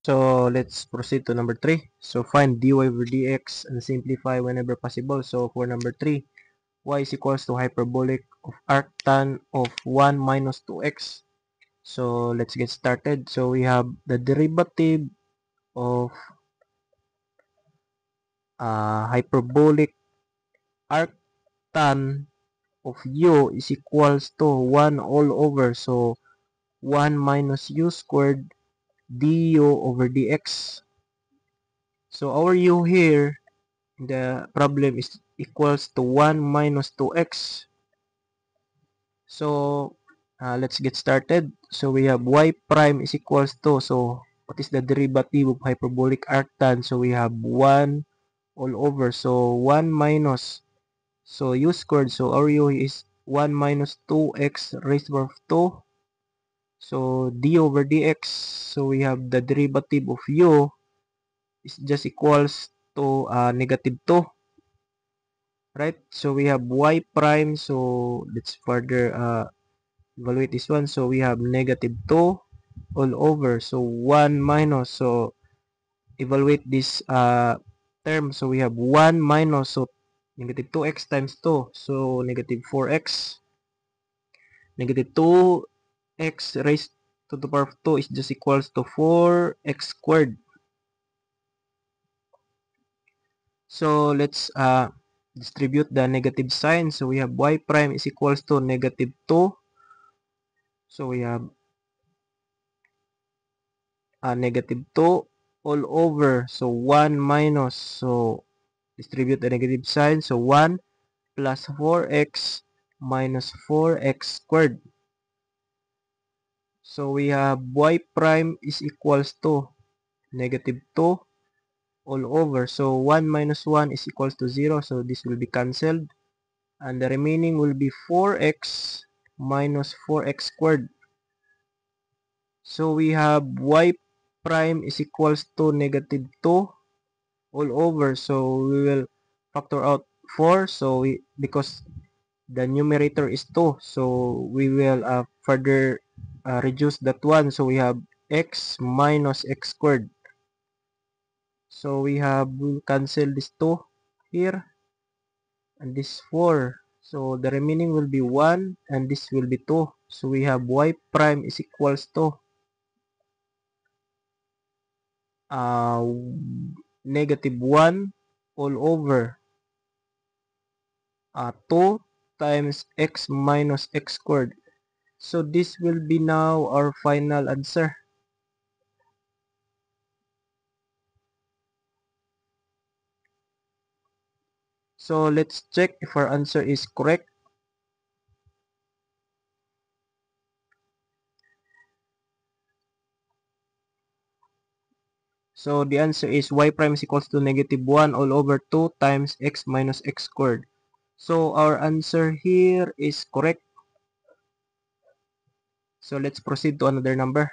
So let's proceed to number 3. So find dy over dx and simplify whenever possible. So for number 3, y is equals to hyperbolic of arctan of 1 minus 2x. So let's get started. So we have the derivative of hyperbolic arctan of u is equals to 1 all over. So 1 minus u squared du over dx. So our u here, the problem is equals to 1 minus 2x. So let's get started. So we have y prime is equals to, so what is the derivative of hyperbolic arctan? So we have 1 all over, so 1 minus, so u squared, so our u is 1 minus 2x raised to the power of 2. So d over dx, so we have the derivative of u is just equals to negative 2. Right? So we have y prime, so let's further evaluate this one. So we have negative 2 all over, so 1 minus, so evaluate this term. So we have 1 minus, so negative 2x times 2, so negative 4x. Negative 2x raised to the power of 2 is just equals to 4x squared. So let's distribute the negative sign. So we have y prime is equals to negative 2. So we have negative 2 all over. So 1 minus. So distribute the negative sign. So 1 plus 4x minus 4x squared. So we have y prime is equals to negative 2 all over. So 1 minus 1 is equals to 0. So this will be cancelled. And the remaining will be 4x minus 4x squared. So we have y prime is equals to negative 2 all over. So we will factor out 4. So because the numerator is 2, so we will further reduce that one. So we have x minus x squared. So we'll cancel this 2 here and this 4. So the remaining will be 1 and this will be 2. So we have y prime is equals to uh, negative 1 all over 2 times x minus x squared. So this will be now our final answer. So let's check if our answer is correct. So the answer is y prime is equals to negative 1 all over 2 times x minus x squared. So our answer here is correct. So let's proceed to another number.